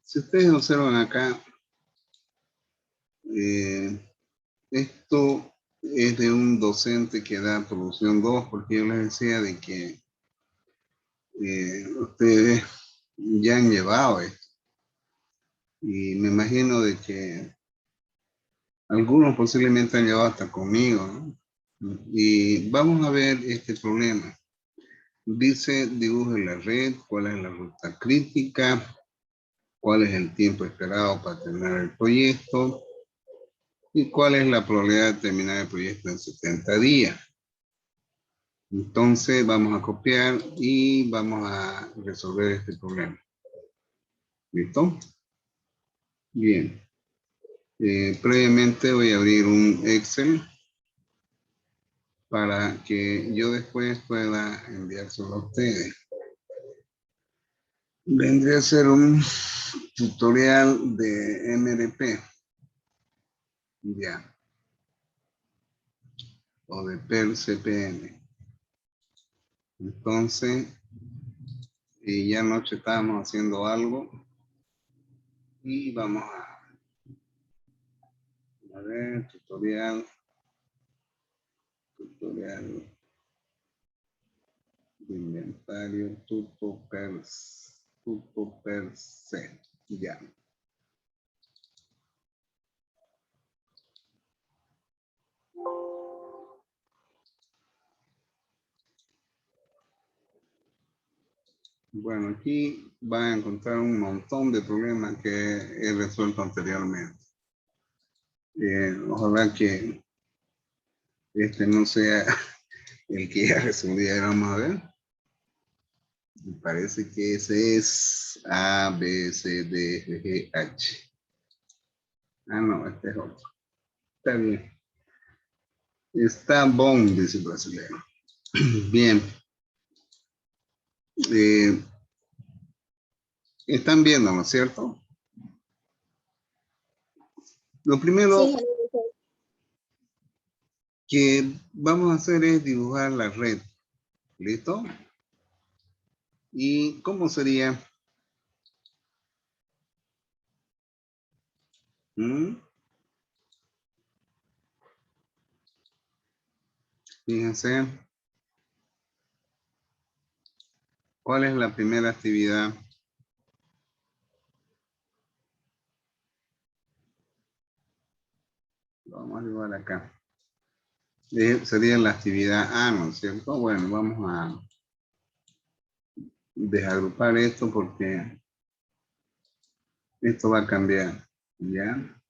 Si ustedes observan acá, esto es de un docente que da producción 2, porque yo les decía de que ustedes ya han llevado esto. Y me imagino de que algunos posiblemente han llevado hasta conmigo, ¿no? Y vamos a ver este problema. Dice, dibuje la red, cuál es la ruta crítica, cuál es el tiempo esperado para terminar el proyecto y cuál es la probabilidad de terminar el proyecto en 70 días. Entonces vamos a copiar y vamos a resolver este problema. ¿Listo? Bien. Previamente voy a abrir un Excel para que yo después pueda enviárselo a ustedes. Vendría a ser un tutorial de MRP. Ya. O de PER-CPM. Entonces, ya anoche estábamos haciendo algo y vamos a ver, tutorial de inventario, tuto per se. Ya. Bueno, aquí van a encontrar un montón de problemas que he resuelto anteriormente. Ojalá que este no sea el que ya resolví. Vamos a ver. Me parece que ese es A, B, C, D, F, G, H. Ah, no, este es otro. Está bien. Está bom, dice el brasileño. Bien. Están viendo, ¿no es cierto? Lo primero Sí. que vamos a hacer es dibujar la red. ¿Listo? ¿Y cómo sería? Fíjense. ¿Cuál es la primera actividad? Lo vamos a dibujar acá. Sería la actividad A, ¿no es cierto? Bueno, vamos a desagrupar esto porque esto va a cambiar. ¿Ya?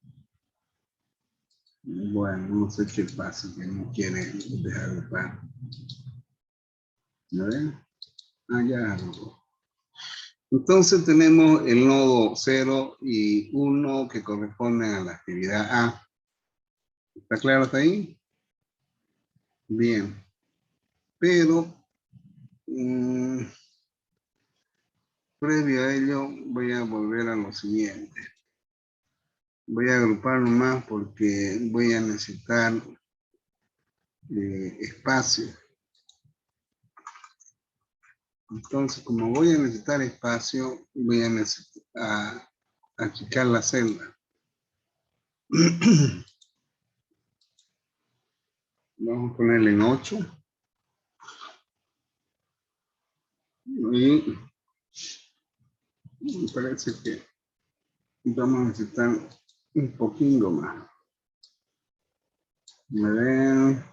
Bueno, no sé qué pasa, que no quiere desagrupar. ¿No ven? Ah, ya. Entonces tenemos el nodo 0 y 1 que corresponden a la actividad A. ¿Está claro hasta ahí? Bien. Pero previo a ello voy a volver a lo siguiente. Voy a agrupar nomás porque voy a necesitar espacio. Entonces, como voy a necesitar espacio, voy a necesitar achicar la celda. Vamos a ponerle en 8. Y me parece que vamos a necesitar un poquito más. A ver.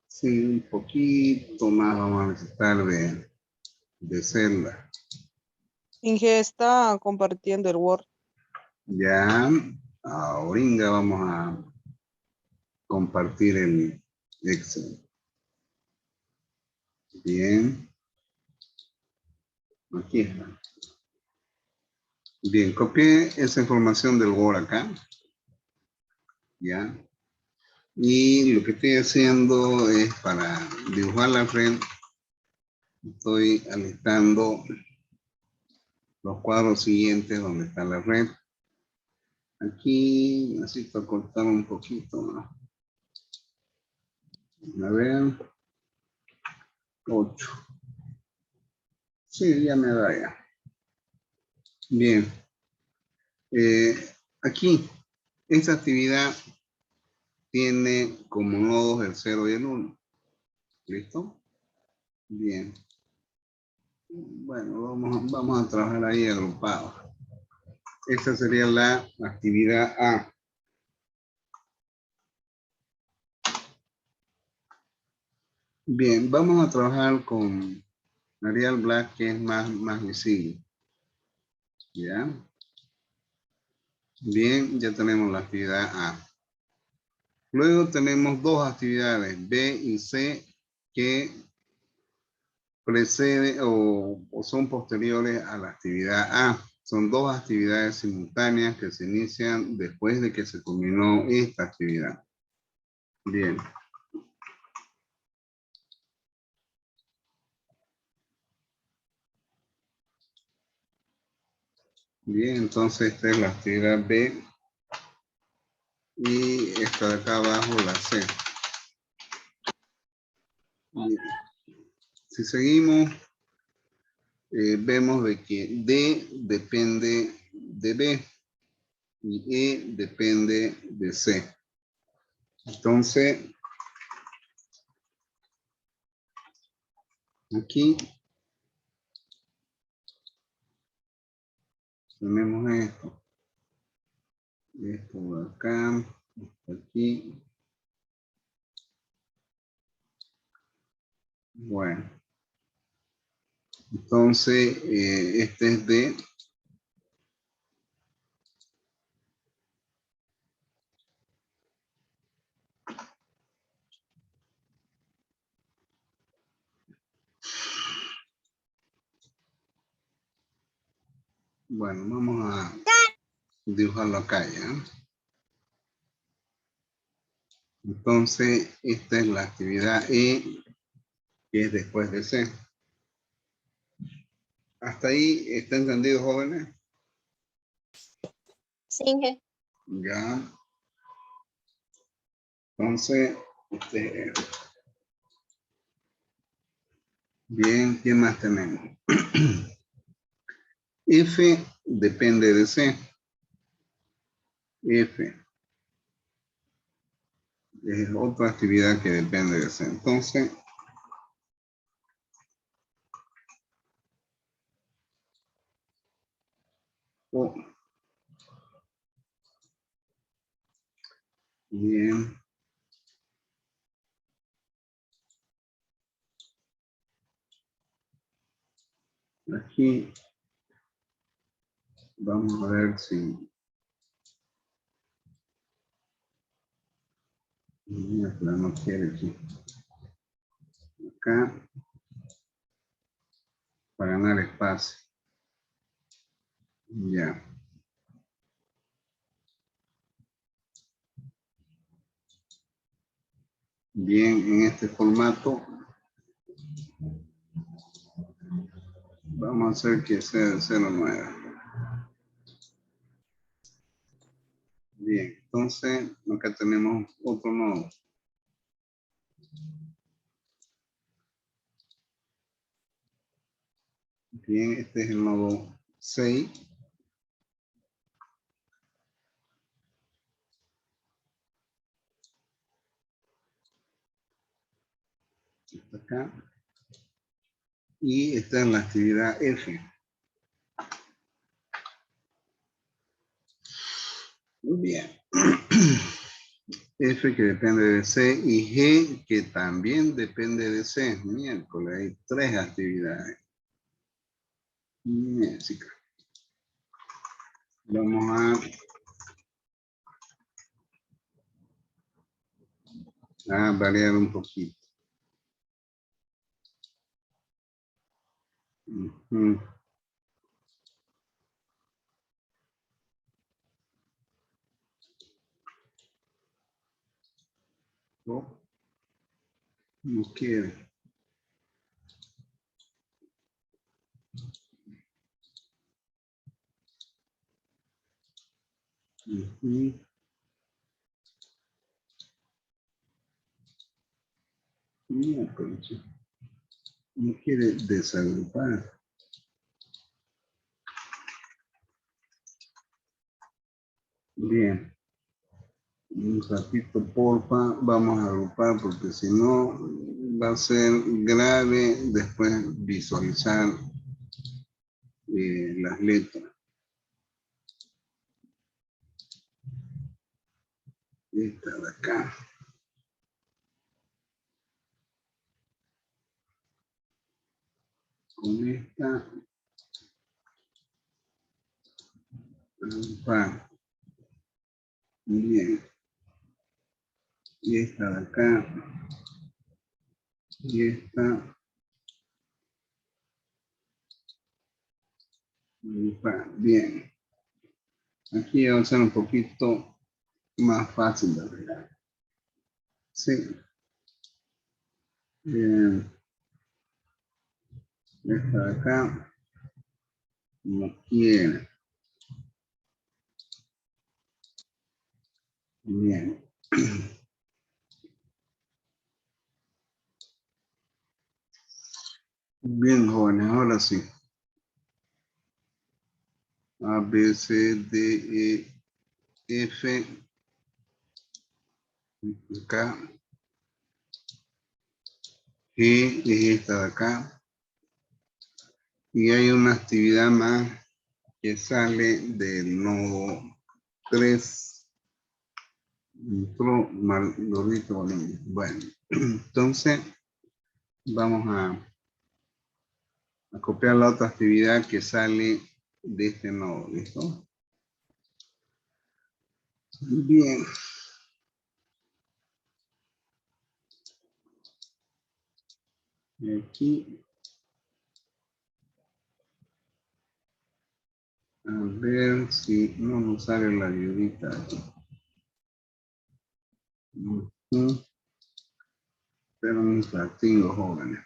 Sí, un poquito más vamos a necesitar de celda. Inge está compartiendo el Word. Ya, ahorita vamos a compartir el Excel. Bien. Aquí está. Bien, copié esa información del Word acá. Ya. Y lo que estoy haciendo es para dibujar la red. Estoy alistando los cuadros siguientes donde está la red. Aquí necesito cortar un poquito más. A ver. 8. Sí, ya me da ya. Bien. Aquí, esta actividad tiene como nodos el 0 y el 1. ¿Listo? Bien. Bueno, vamos a trabajar ahí agrupados. Esta sería la actividad A. Bien, vamos a trabajar con Arial Black, que es más visible. ¿Ya? Bien, ya tenemos la actividad A. Luego tenemos dos actividades, B y C, que preceden o son posteriores a la actividad A. Son dos actividades simultáneas que se inician después de que se culminó esta actividad. Bien. Bien, entonces esta es la actividad B y esta de acá abajo la C. Bien. Si seguimos, vemos de que D depende de B y E depende de C. Entonces, aquí tenemos esto. Esto de acá, esto aquí. Bueno, entonces este es D. Bueno, vamos a dibujarlo acá ya. Entonces, esta es la actividad E, que es después de C. ¿Hasta ahí está entendido, jóvenes? Sí, Inge. Ya. Entonces, bien, ¿qué más tenemos? F depende de C. F es otra actividad que depende de C. Entonces, O. Bien. Aquí vamos a ver si... No quiere aquí. Acá, para ganar espacio. Ya. Bien, en este formato vamos a hacer que sea de 0,9. Bien, entonces acá tenemos otro nodo. Bien, este es el nodo 6. Está acá. Y esta es la actividad F. Muy bien. F que depende de C y G que también depende de C. Miércoles, hay tres actividades. Bien, chicas. Vamos a variar un poquito. Oh, no quiere. Miércoles. No quiere desagrupar. Bien. Un ratito, porfa. Vamos a agrupar porque si no va a ser grave después visualizar las letras. Esta de acá. Con esta. Agrupar. Bien. Y esta de acá. Y esta. Agrupar. Bien. Aquí va a ser un poquito más fácil de arreglar. Sí. Bien. Esta de acá. No quiere. Bien. Bien, jóvenes, ahora sí. A, B, C, D, E, F. Acá. G es esta de acá. Y hay una actividad más que sale del nodo 3. Entró Margarito Bolívar. Bueno, entonces vamos a copiar la otra actividad que sale de este nodo, ¿listo? Bien. Y aquí, a ver si no nos sale la ayudita aquí. Pero un ratingo, jóvenes.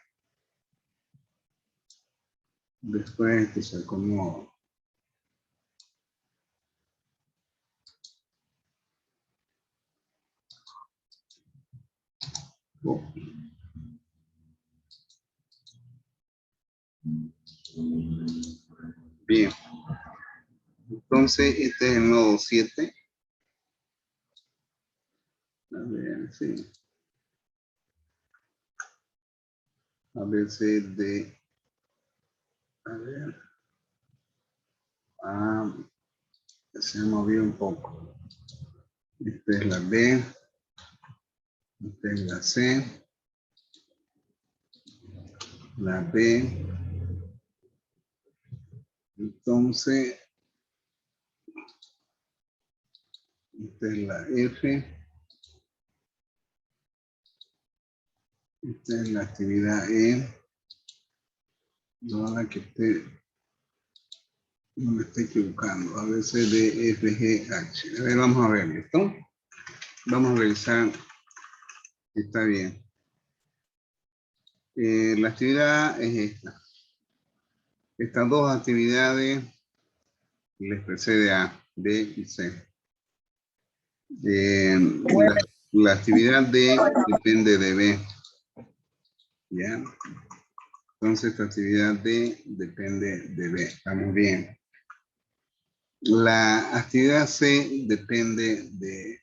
Después que se acomoda. Oh. Bien. Entonces, este es el nodo 7. A ver, sí. A ver, C, D. A ver. Ah, se movió un poco. Esta es la B. Esta es la C. La B. Entonces, esta es la F. Esta es la actividad E. No la que no me estoy equivocando. A, B, C, D, F, G, H. A ver, vamos a ver esto. Vamos a revisar si está bien. La actividad es esta. Estas dos actividades les precede a D y C. La actividad D depende de B. ¿Ya? Entonces, esta actividad D depende de B. Estamos bien. La actividad C depende de...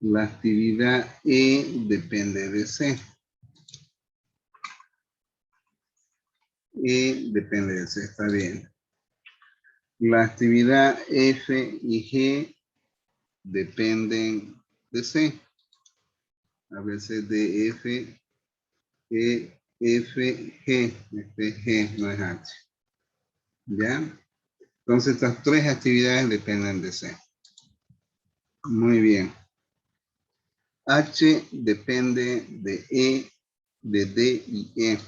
La actividad E depende de C. E depende de C, está bien. La actividad F y G dependen de C. A veces de F, E, F, G. Este es G, no es H. ¿Ya? Entonces estas tres actividades dependen de C. Muy bien. H depende de E, de D y E.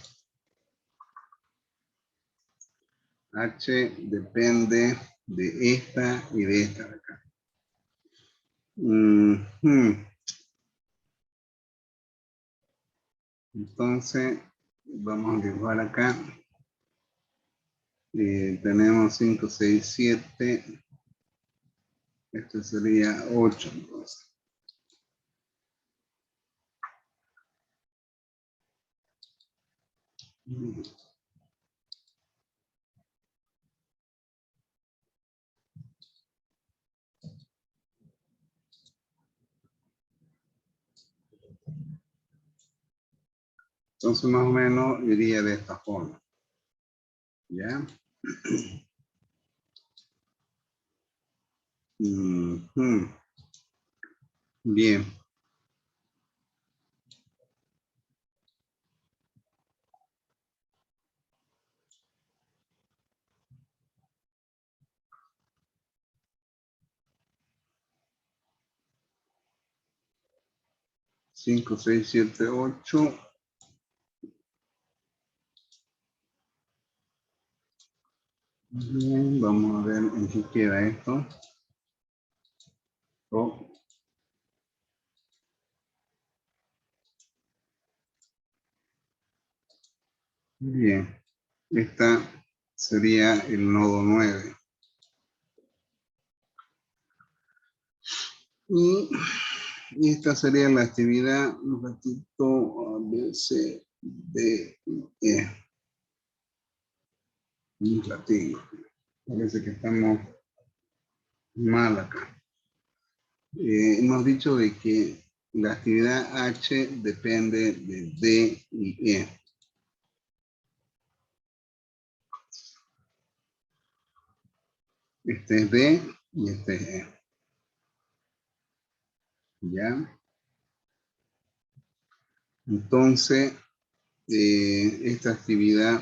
H depende de esta y de esta de acá. Entonces, vamos a dibujar acá. Tenemos 5, 6, 7. Este sería 8, entonces. Entonces más o menos iría de esta forma. ¿Ya? Bien. Cinco, seis, siete, ocho. Bien, vamos a ver en qué queda esto. Oh. Bien, esta sería el nodo 9. Y esta sería la actividad, un ratito, A, B, C, D, E. Un ratito. Parece que estamos mal acá. Hemos dicho de que la actividad H depende de D y E. Este es D y este es E. ¿Ya? Entonces, esta actividad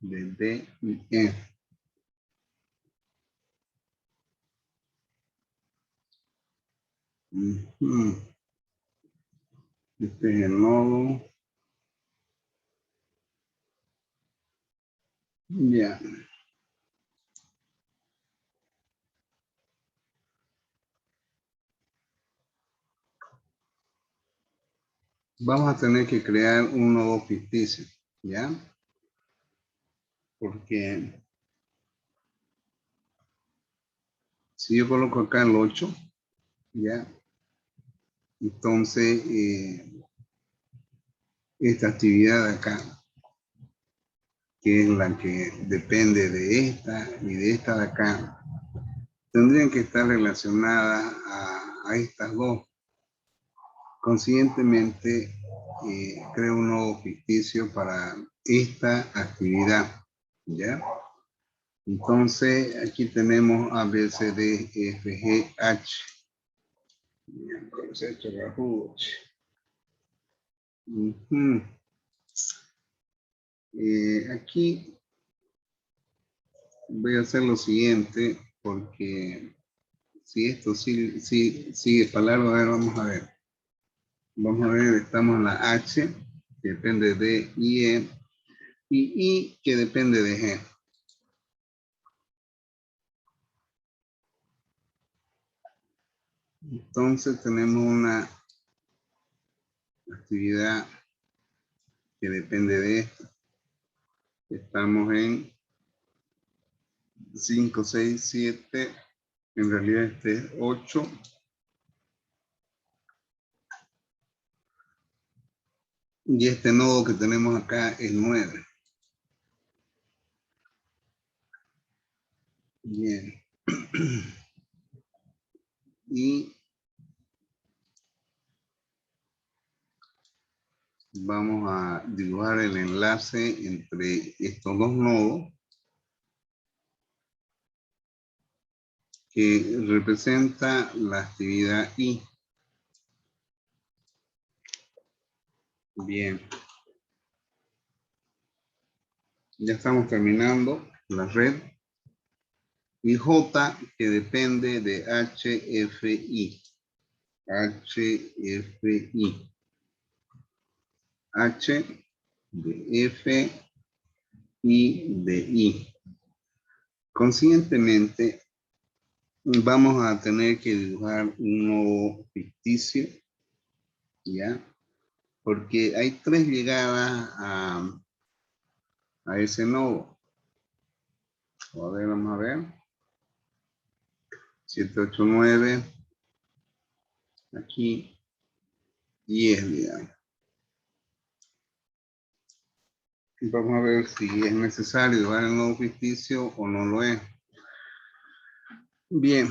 de D y E. Este es el nodo. Ya. Vamos a tener que crear un nodo ficticio, ¿ya? Porque si yo coloco acá el 8, ¿ya? Entonces, esta actividad de acá, que es la que depende de esta y de esta de acá, tendrían que estar relacionadas a estas dos. Consiguientemente, creo un nodo ficticio para esta actividad, ¿ya? Entonces, aquí tenemos A, B, C, D, E, F, G, H. Bien, concepto Rahuch. Aquí voy a hacer lo siguiente, porque si esto sigue para largo, a ver, vamos a ver. Vamos a ver, estamos en la H, que depende de I, E, y I, que depende de G. Entonces tenemos una actividad que depende de esto. Estamos en 5, 6, 7, en realidad este es 8. Y este nodo que tenemos acá es 9. Bien. Y vamos a dibujar el enlace entre estos dos nodos que representa la actividad I. Bien. Ya estamos terminando la red. Y J, que depende de HFI. HFI. H de F y de I. Consiguientemente, vamos a tener que dibujar un nodo ficticio, ¿ya? Porque hay 3 llegadas a ese nodo. A ver, vamos a ver. 7, 8, 9. aquí 10, digamos. Y vamos a ver si es necesario llevar el nodo ficticio o no lo es. Bien.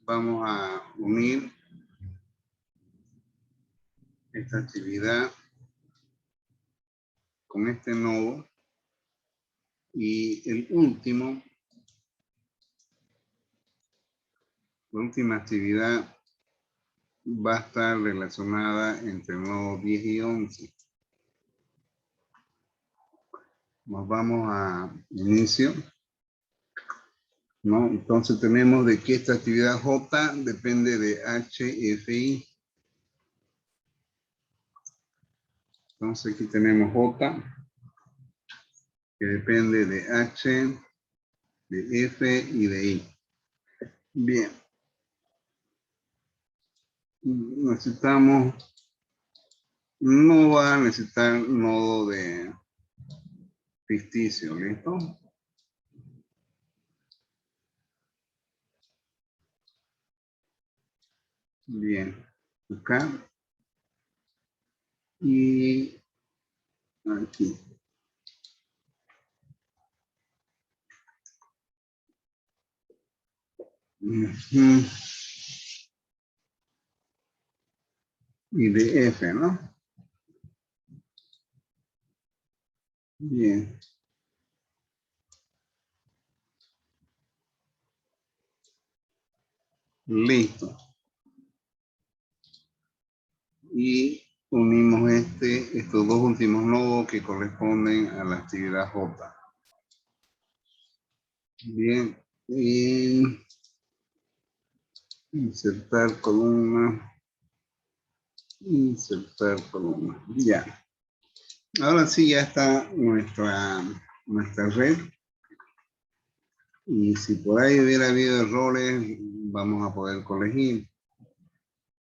Vamos a unir esta actividad con este nodo y el último, la última actividad va a estar relacionada entre el nodo 10 y 11. Nos vamos a inicio, ¿no? Entonces tenemos de que esta actividad J depende de HFI. Entonces aquí tenemos J, que depende de H, de F y de I. Bien. Necesitamos, no va a necesitar nodo de ficticio, ¿listo? Bien. Acá. Y aquí. Ujú. Y de F, ¿no? Bien. Listo. Y unimos estos dos últimos nodos que corresponden a la actividad J. Bien. Y insertar columna. Insertar columna. Ya. Ahora sí ya está nuestra red. Y si por ahí hubiera habido errores, vamos a poder corregir.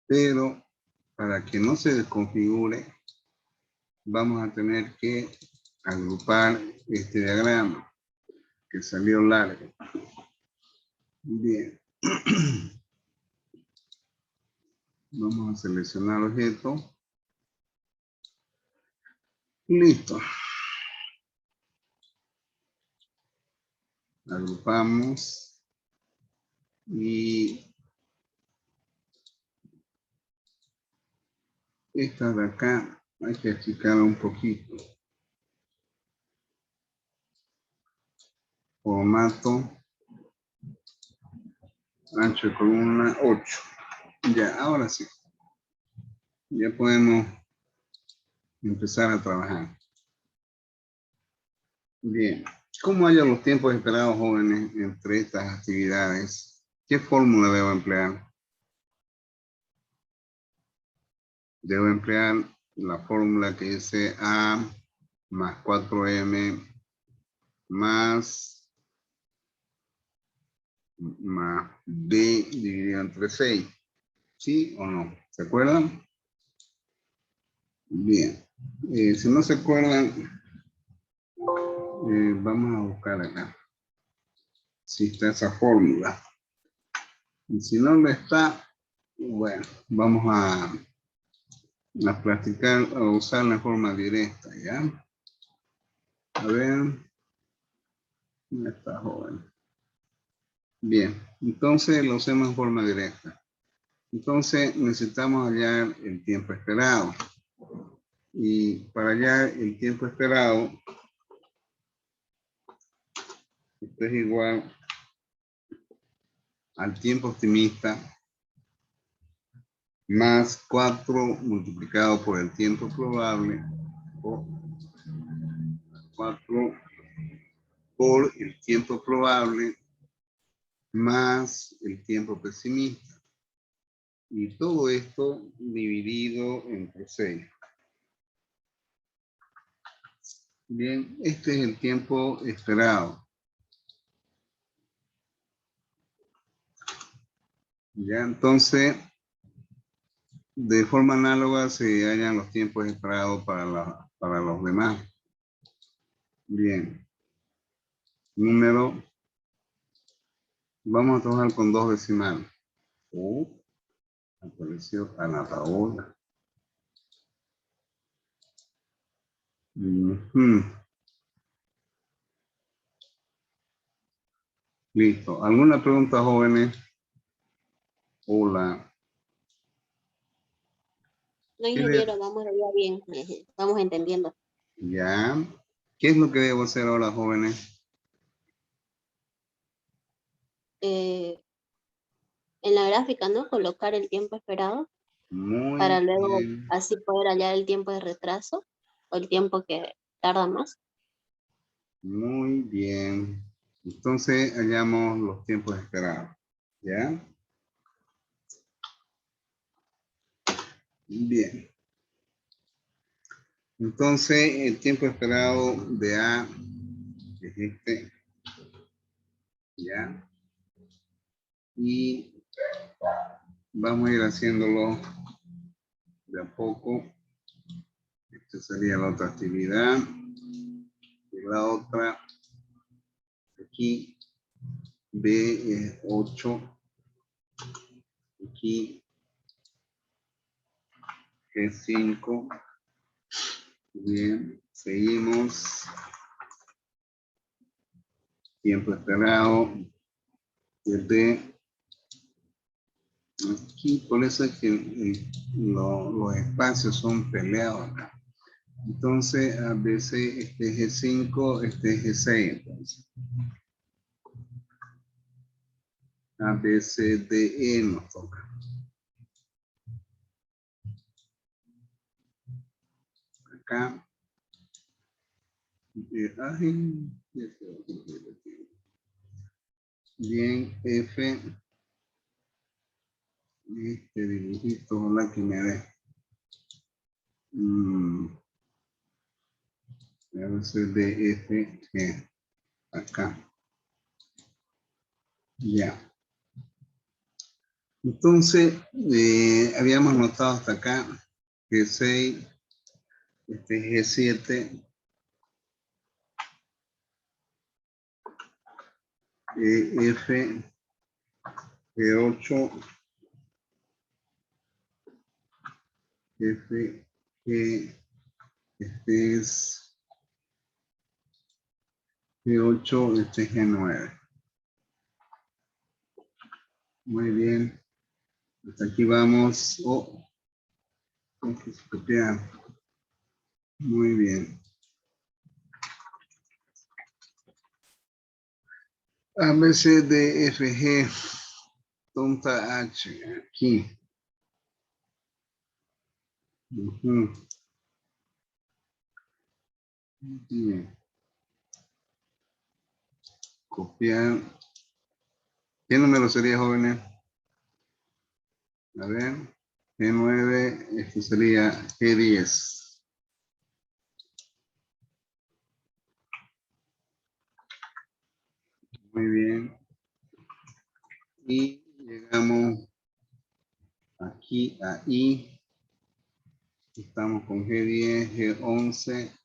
Pero para que no se desconfigure, vamos a tener que agrupar este diagrama que salió largo. Bien. Vamos a seleccionar objeto. Listo. Agrupamos. Y esta de acá hay que achicarla un poquito. Formato. Ancho de columna 8. Ya, ahora sí. Ya podemos empezar a trabajar. Bien. ¿Cómo hallan los tiempos esperados, jóvenes, entre estas actividades? ¿Qué fórmula debo emplear? Debo emplear la fórmula que dice A más 4M más B dividido entre 6. ¿Sí o no? ¿Se acuerdan? Bien. Si no se acuerdan, vamos a buscar acá. Si está esa fórmula. Y si no lo está, bueno, vamos a practicar o usar la forma directa, ¿ya? A ver. ¿Dónde está, joven? Bien, entonces lo hacemos en forma directa. Entonces necesitamos hallar el tiempo esperado. Y para hallar el tiempo esperado, esto es igual al tiempo optimista más 4 multiplicado por el tiempo probable o 4 por el tiempo probable más el tiempo pesimista. Y todo esto dividido entre 6. Bien, este es el tiempo esperado. Ya, entonces, de forma análoga se hallan los tiempos esperados para los demás. Bien. número. Vamos a trabajar con 2 decimales. Apareció Ana Paola. Listo. ¿Alguna pregunta, jóvenes? Hola. No, ingeniero, vamos allá bien. Vamos entendiendo. Ya. ¿Qué es lo que debo hacer ahora, jóvenes? En la gráfica, ¿no? Colocar el tiempo esperado para Muy luego bien. así poder hallar el tiempo de retraso o el tiempo que tarda más. Muy bien. Entonces, hallamos los tiempos esperados. ¿Ya? Bien. Entonces, el tiempo esperado de A es este. ¿Ya? Y vamos a ir haciéndolo de a poco. Esta sería la otra actividad. Y la otra, aquí, B es 8. Aquí es 5. Bien, seguimos. Tiempo esperado. Desde aquí, por eso es que los espacios son peleados acá. Entonces, a veces este es G5, este es G6. Entonces, A, B, C, D, E nos toca. Acá. Bien, F. Este dibujito, ojalá que me dé. A veces D, F, G. Acá. Ya. Entonces, habíamos notado hasta acá G6, este G7, F, G8, F, G, este es G8, este es G9. Muy bien. Hasta aquí vamos. Hay que copiar. Muy bien. A, B, C, D, F, G. Tonta H. Aquí. Bien. Copiar. ¿Qué número sería, jóvenes? A ver. G9, esto sería G10. Muy bien. Y llegamos aquí a I. Estamos con G10, G11.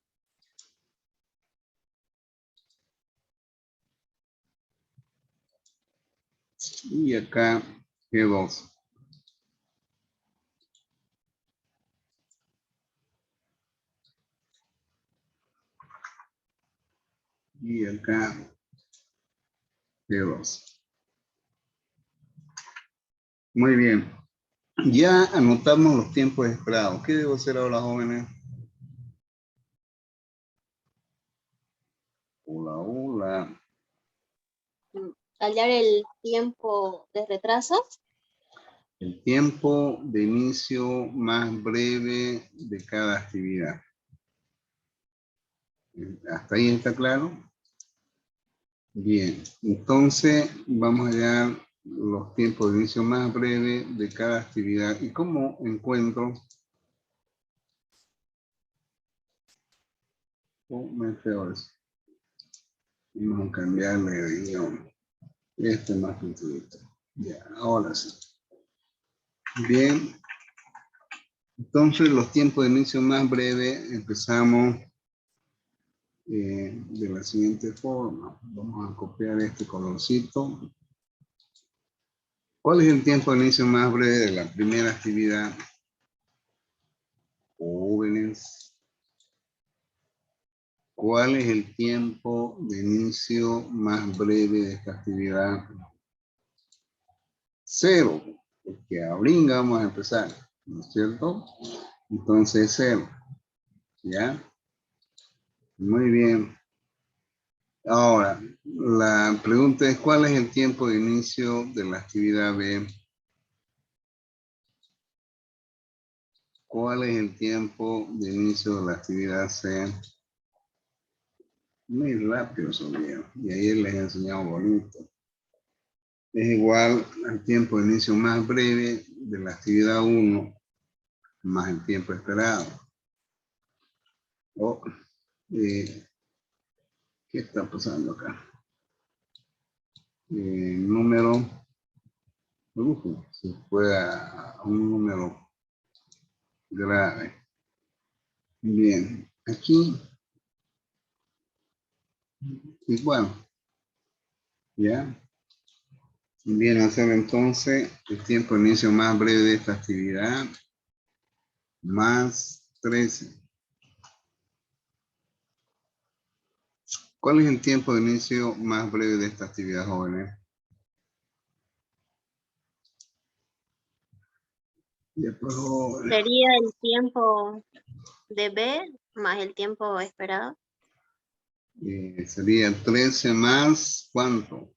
Y acá G12. Y acá G12. Muy bien. Ya anotamos los tiempos esperados. ¿Qué debo hacer ahora, jóvenes? Hola, hola. Hallar el tiempo de retraso. El tiempo de inicio más breve de cada actividad. ¿Hasta ahí está claro? Bien, entonces vamos a hallar los tiempos de inicio más breve de cada actividad. ¿Y cómo encuentro? Peores. Vamos a cambiarle de idioma. Este es más intuitivo. Ya, ahora sí. Bien. Entonces los tiempos de inicio más breve empezamos de la siguiente forma. Vamos a copiar este colorcito. ¿Cuál es el tiempo de inicio más breve de la primera actividad? Jóvenes. ¿Cuál es el tiempo de inicio más breve de esta actividad? 0, porque ahorita vamos a empezar, ¿no es cierto? Entonces 0, ¿ya? Muy bien. Ahora, la pregunta es, ¿cuál es el tiempo de inicio de la actividad B? ¿Cuál es el tiempo de inicio de la actividad C? Muy rápido son, y ahí les he enseñado bonito. Es igual al tiempo de inicio más breve de la actividad 1 más el tiempo esperado. ¿Qué está pasando acá? Número, se fue a un número grave. Bien, aquí igual, ¿ya? Bien, hacer entonces el tiempo de inicio más breve de esta actividad, más 13. ¿Cuál es el tiempo de inicio más breve de esta actividad, jóvenes? Después, jóvenes. Sería el tiempo de B más el tiempo esperado. Sería 13 más, ¿cuánto?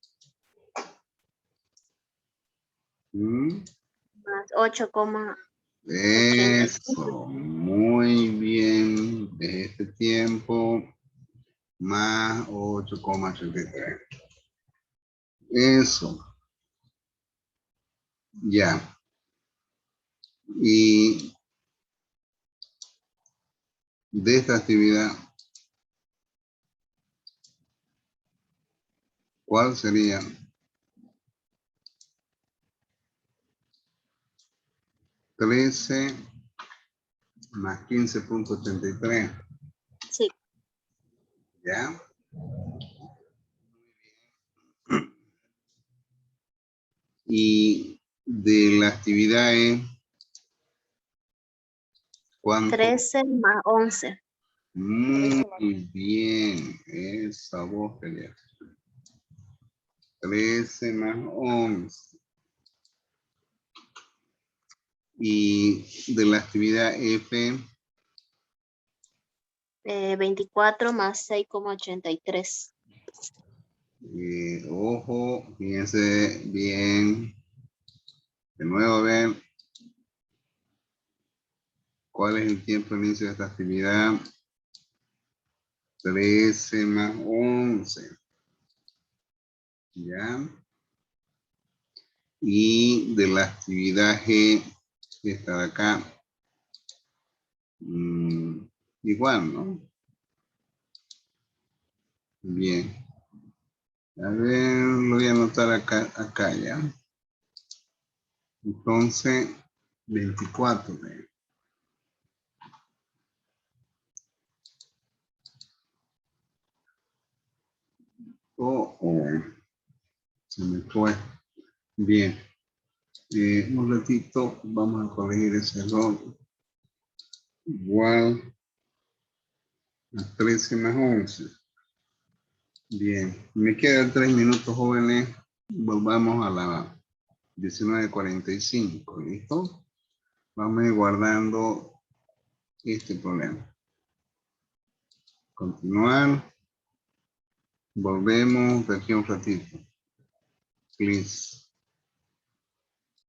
Más 8,80. Eso, muy bien. De este tiempo, más 8,83. Eso. Ya. Y de esta actividad, ¿cuál sería? ¿13 más 15,83? Sí. ¿Ya? Y de la actividad es, ¿cuánto? 13 más 11. Muy bien, esa voz quería. 13 más 11. Y de la actividad F, 24 más 6,83. ojo, fíjense bien. De nuevo, ven. ¿Cuál es el tiempo de inicio de esta actividad? 13 más 11. ¿Ya? Y de la actividad G, esta de acá, igual, ¿no? Bien. A ver, lo voy a anotar acá ya. Entonces, 24. Se me fue. Bien. Un ratito vamos a corregir ese error. Igual a 13 más 11. Bien. Me quedan 3 minutos, jóvenes. Volvamos a la 19:45. ¿Listo? Vamos a ir guardando este problema. Continuar. Volvemos de aquí a un ratito. Please.